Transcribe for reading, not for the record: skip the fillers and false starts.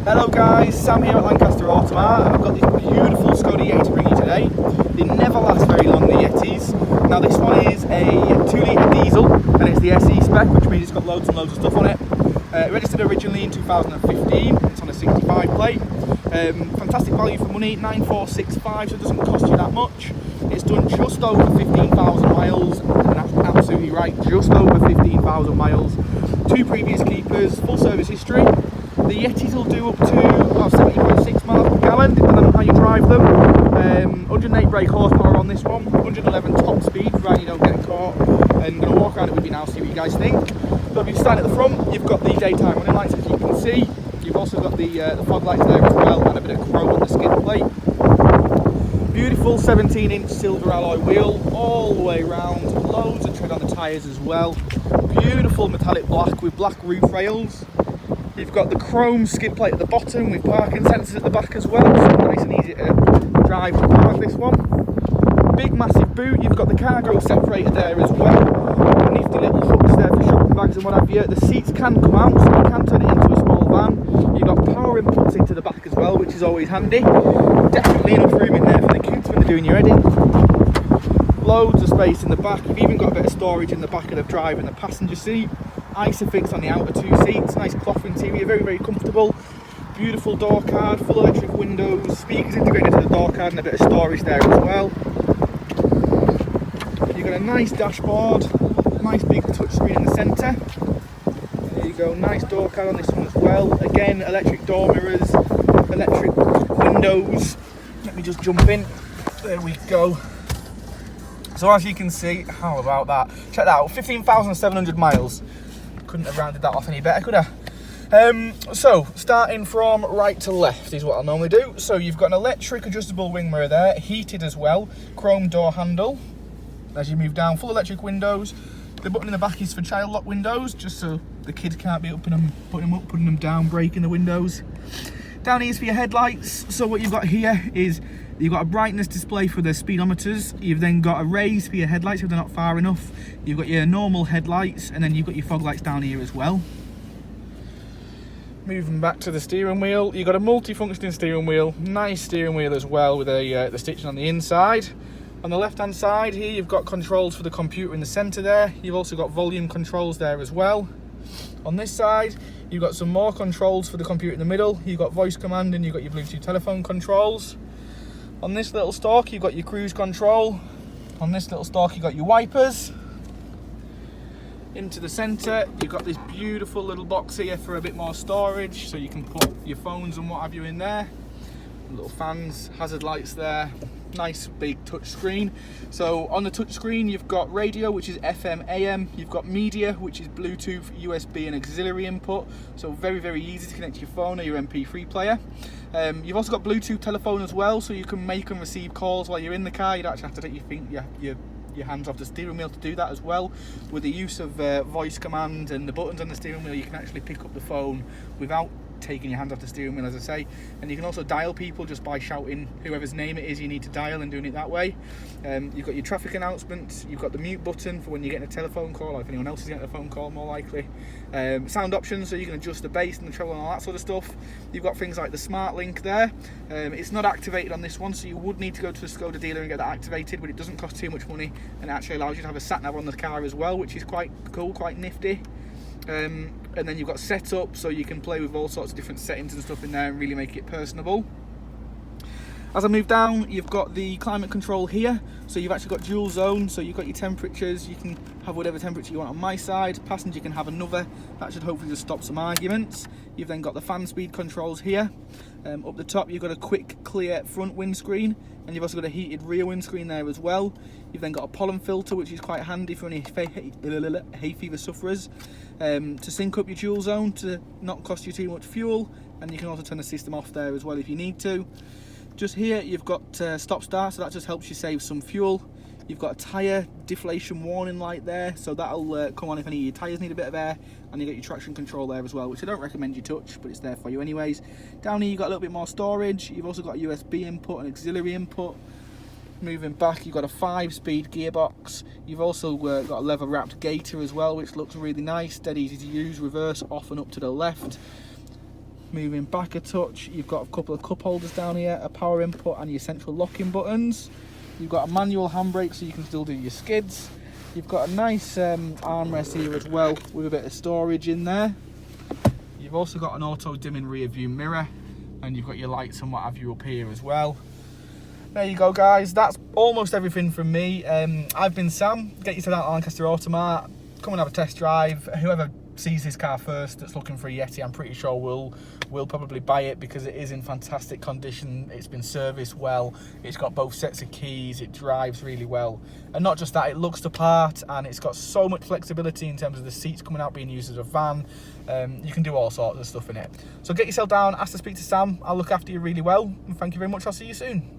Hello guys, Sam here at Lancaster Automart. I've got this beautiful Skoda Yeti to bring you today. They never last very long, the Yetis. Now this one is a 2-litre diesel and it's the SE spec, which means it's got loads and loads of stuff on it. Registered originally in 2015, it's on a 65 plate. Fantastic value for money, 9465, so it doesn't cost you that much. It's done just over 15,000 miles, and that's absolutely right, just over 15,000 miles. 2 previous keepers, full service history. The Yetis will do up to 70.6 miles per gallon, depending on how you drive them. 108 brake horsepower on this one, 111 top speed, right, you don't get caught. And I'm going to walk around it with you now, see what you guys think. So if you stand at the front, you've got the daytime running lights, as you can see. You've also got the fog lights there as well, and a bit of chrome on the skid plate. Beautiful 17-inch silver alloy wheel all the way around, loads of tread on the tyres as well. Beautiful metallic black with black roof rails. You've got the chrome skid plate at the bottom with parking sensors at the back as well, so nice and easy to drive and park this one. Big massive boot, you've got the cargo separator there as well. Nifty little hooks there for shopping bags and what have you. The seats can come out, so you can turn it into a small van. You've got power inputs into the back as well, which is always handy. Definitely enough room in there for the kids when they're doing your heading. Loads of space in the back. You've even got a bit of storage in the back of the driver and the passenger seat. Isofix on the outer 2 seats, nice cloth interior, very, very comfortable. Beautiful door card, full electric windows, speakers integrated to the door card and a bit of storage there as well. You've got a nice dashboard, nice big touchscreen in the centre. There you go, nice door card on this one as well. Again, electric door mirrors, electric windows. Let me just jump in. There we go. So as you can see, how about that? Check that out, 15,700 miles. Couldn't have rounded that off any better, could I? So, starting from right to left is what I'll normally do. So you've got an electric adjustable wing mirror there, heated as well, chrome door handle. As you move down, full electric windows. The button in the back is for child lock windows, just so the kids can't be putting them up, putting them down, breaking the windows. Down here is for your headlights. So what you've got here is you've got a brightness display for the speedometers. You've then got a raise for your headlights if they're not far enough. You've got your normal headlights, and then you've got your fog lights down here as well. Moving back to the steering wheel, you've got a multi-functioning steering wheel, nice steering wheel as well with the stitching on the inside. On the left-hand side here, you've got controls for the computer in the centre there. You've also got volume controls there as well. On this side, you've got some more controls for the computer in the middle. You've got voice command and you've got your Bluetooth telephone controls. On this little stalk, you've got your cruise control. On this little stalk, you've got your wipers. Into the centre, you've got this beautiful little box here for a bit more storage, so you can put your phones and what have you in there. Little fans, hazard lights there. Nice big touch screen. So on the touch screen you've got radio, which is FM AM. You've got media, which is Bluetooth, USB and auxiliary input, so very, very easy to connect to your phone or your MP3 player. You've also got Bluetooth telephone as well, so you can make and receive calls while you're in the car. You don't actually have to take your hands off the steering wheel to do that as well. With the use of voice command and the buttons on the steering wheel, you can actually pick up the phone without taking your hand off the steering wheel, as I say. And you can also dial people just by shouting whoever's name it is you need to dial and doing it that way. You've got your traffic announcements, you've got the mute button for when you're getting a telephone call, or if anyone else is getting a phone call more likely. Sound options, so you can adjust the bass and the treble and all that sort of stuff. You've got things like the smart link there. It's not activated on this one, so you would need to go to a Skoda dealer and get that activated, but it doesn't cost too much money, and it actually allows you to have a sat nav on the car as well, which is quite cool, quite nifty. And then you've got setup, so you can play with all sorts of different settings and stuff in there and really make it personable. As I move down, you've got the climate control here, so you've actually got dual zone, so you've got your temperatures. You can have whatever temperature you want on my side, passenger can have another. That should hopefully just stop some arguments. You've then got the fan speed controls here. Up the top you've got a quick clear front windscreen, and you've also got a heated rear windscreen there as well. You've then got a pollen filter, which is quite handy for any hay fever sufferers, to sync up your dual zone to not cost you too much fuel, and you can also turn the system off there as well if you need to. Just here you've got stop start, so that just helps you save some fuel. You've got a tyre deflation warning light there, so that'll come on if any of your tyres need a bit of air, and you got your traction control there as well, which I don't recommend you touch, but it's there for you anyways. Down here you've got a little bit more storage. You've also got a USB input and auxiliary input. Moving back, you've got a 5-speed gearbox. You've also got a leather wrapped gaiter as well, which looks really nice, dead easy to use, reverse, off and up to the left. Moving back a touch, you've got a couple of cup holders down here, a power input and your central locking buttons. You've got a manual handbrake so you can still do your skids. You've got a nice armrest here as well with a bit of storage in there. You've also got an auto dimming rear view mirror, and you've got your lights and what have you up here as well. There you go guys, that's almost everything from me. I've been Sam. Get you to that Lancaster Automart, come and have a test drive. Whoever sees this car first that's looking for a Yeti, I'm pretty sure will probably buy it because it is in fantastic condition. It's been serviced well, it's got both sets of keys, it drives really well, and not just that, it looks the part, and it's got so much flexibility in terms of the seats coming out being used as a van. You can do all sorts of stuff in it. So get yourself down, ask to speak to Sam. I'll look after you really well, and thank you very much. I'll see you soon.